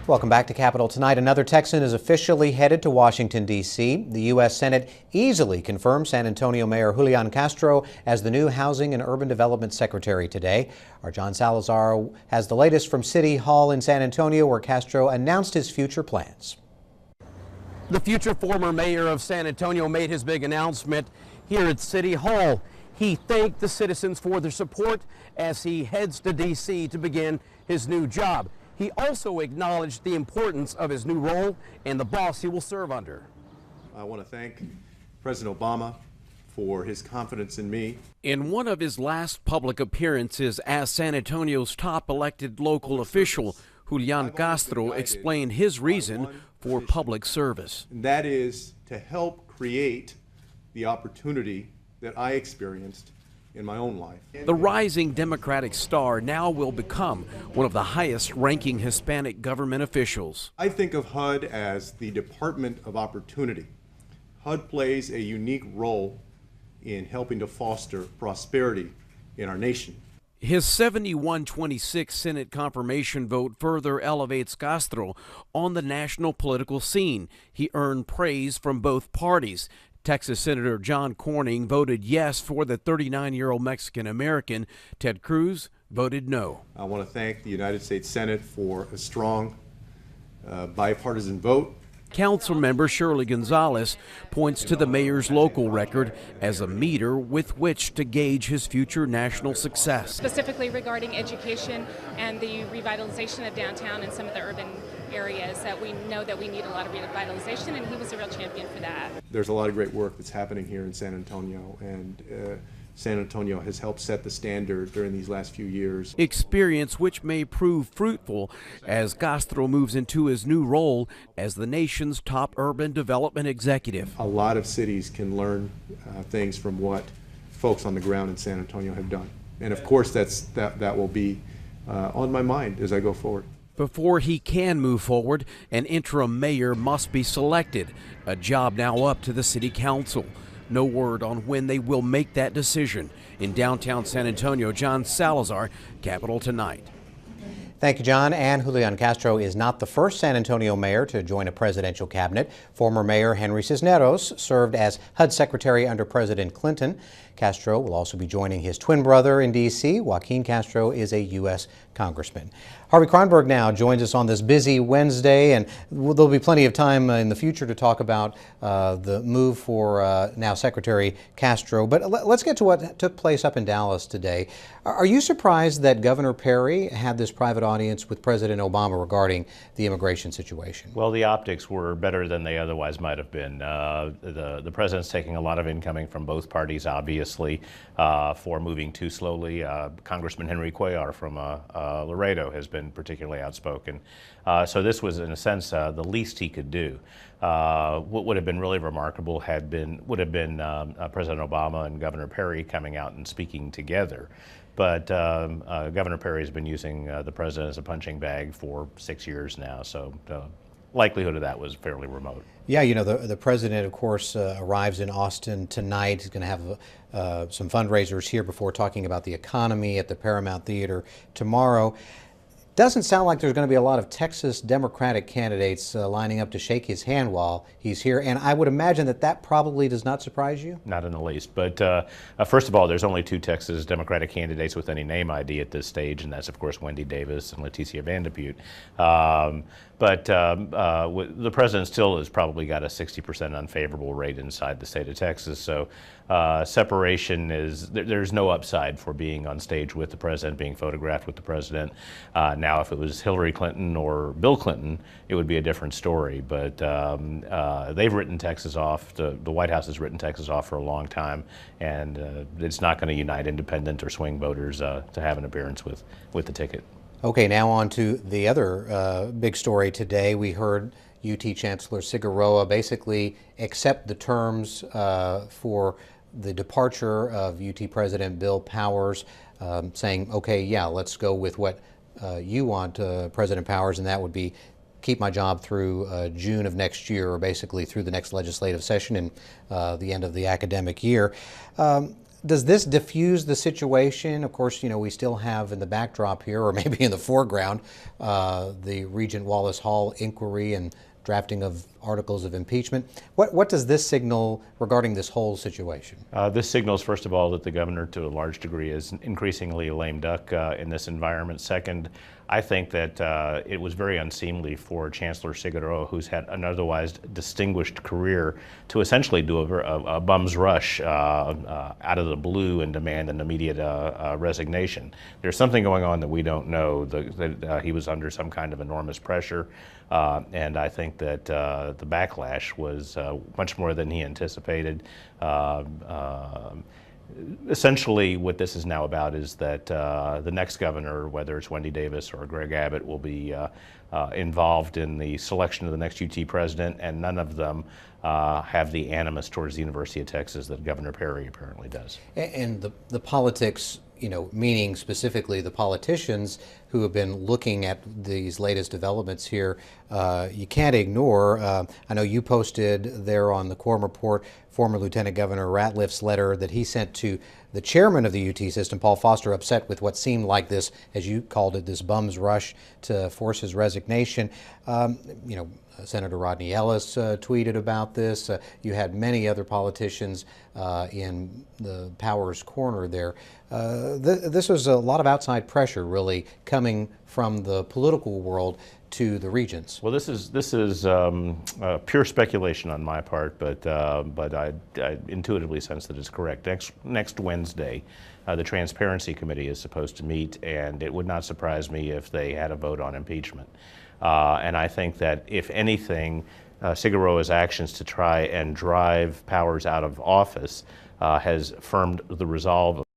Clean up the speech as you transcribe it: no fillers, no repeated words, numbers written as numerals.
Welcome back to Capitol Tonight. Another Texan is officially headed to Washington, D.C. The U.S. Senate easily confirmed San Antonio Mayor Julian Castro as the new Housing and Urban Development Secretary today. Our John Salazar has the latest from City Hall in San Antonio, where Castro announced his future plans. The future former mayor of San Antonio made his big announcement here at City Hall. He thanked the citizens for their support as he heads to D.C. to begin his new job. He also acknowledged the importance of his new role and the boss he will serve under. I want to thank President Obama for his confidence in me. In one of his last public appearances as San Antonio's top elected local official, Julian Castro explained his reason for public service. And that is to help create the opportunity that I experienced in my own life. The rising Democratic star now will become one of the highest ranking Hispanic government officials. I think of HUD as the Department of Opportunity. HUD plays a unique role in helping to foster prosperity in our nation. His 71-26 Senate confirmation vote further elevates Castro on the national political scene. He earned praise from both parties. Texas Senator John Cornyn voted yes for the 39-year-old Mexican-American. Ted Cruz voted no. I want to thank the United States Senate for a strong bipartisan vote. Council member Shirley Gonzalez points to the mayor's local record as a meter with which to gauge his future national success. Specifically regarding education and the revitalization of downtown and some of the urban areas that we know that we need a lot of revitalization, and he was a real champion for that. There's a lot of great work that's happening here in San Antonio, and San Antonio has helped set the standard during these last few years. Experience which may prove fruitful as Castro moves into his new role as the nation's top urban development executive. A lot of cities can learn things from what folks on the ground in San Antonio have done. And of course that will be on my mind as I go forward. Before he can move forward, an interim mayor must be selected, a job now up to the city council. No word on when they will make that decision. In downtown San Antonio, John Salazar, Capitol Tonight. Thank you, John. And Julian Castro is not the first San Antonio mayor to join a presidential cabinet. Former Mayor Henry Cisneros served as HUD Secretary under President Clinton. Castro will also be joining his twin brother in D.C. Joaquin Castro is a U.S. congressman. Harvey Kronberg now joins us on this busy Wednesday, and there'll be plenty of time in the future to talk about the move for now Secretary Castro. But let's get to what took place up in Dallas today. Are you surprised that Governor Perry had this private audience with President Obama regarding the immigration situation? Well, the optics were better than they otherwise might have been. The president's taking a lot of incoming from both parties, obviously, for moving too slowly. Congressman Henry Cuellar from Laredo has been particularly outspoken. So this was, in a sense, the least he could do. What would have been really remarkable would have been President Obama and Governor Perry coming out and speaking together. But Governor Perry has been using the president as a punching bag for 6 years now, so the likelihood of that was fairly remote. Yeah, you know, the president, of course, arrives in Austin tonight. He's going to have some fundraisers here before talking about the economy at the Paramount Theater tomorrow. Doesn't sound like there's going to be a lot of Texas Democratic candidates lining up to shake his hand while he's here, and I would imagine that probably does not surprise you? Not in the least, but first of all, there's only two Texas Democratic candidates with any name ID at this stage, and that's, of course, Wendy Davis and Leticia Van de Putte. But the president still has probably got a 60% unfavorable rate inside the state of Texas, so separation is, there's no upside for being on stage with the president, being photographed with the president. Now, if it was Hillary Clinton or Bill Clinton, it would be a different story, but they've written Texas off, the White House has written Texas off for a long time, and it's not going to unite independent or swing voters to have an appearance with the ticket. Okay, now on to the other big story today. We heard UT Chancellor Figueroa basically accept the terms for the departure of UT President Bill Powers, saying, okay, yeah, let's go with what you want, President Powers, and that would be keep my job through June of next year, or basically through the next legislative session and the end of the academic year. Does this diffuse the situation? Of course, we still have in the backdrop here, or maybe in the foreground, the Regent Wallace Hall inquiry and drafting of articles of impeachment. What does this signal regarding this whole situation? This signals, first of all, that the governor, to a large degree, is increasingly a lame duck in this environment. Second, I think that it was very unseemly for Chancellor Figueroa, who's had an otherwise distinguished career, to essentially do a bum's rush out of the blue and demand an immediate resignation. There's something going on that we don't know, that he was under some kind of enormous pressure, and I think that the backlash was much more than he anticipated. Essentially, what this is now about is that the next governor, whether it's Wendy Davis or Greg Abbott, will be involved in the selection of the next UT president, and none of them have the animus towards the University of Texas that Governor Perry apparently does. And the politics, meaning specifically the politicians who have been looking at these latest developments here, you can't ignore. I know you posted there on the Quorum Report former Lieutenant Governor Ratliff's letter that he sent to the chairman of the UT system, Paul Foster, upset with what seemed like this, as you called it, this bum's rush to force his resignation. Senator Rodney Ellis tweeted about this. You had many other politicians in the Powers corner there. This was a lot of outside pressure, really, coming from the political world to the regents. Well, this is pure speculation on my part, but I intuitively sense that it's correct. Next Wednesday, the Transparency Committee is supposed to meet, and it would not surprise me if they had a vote on impeachment. And I think that, if anything, Figueroa's actions to try and drive Powers out of office has firmed the resolve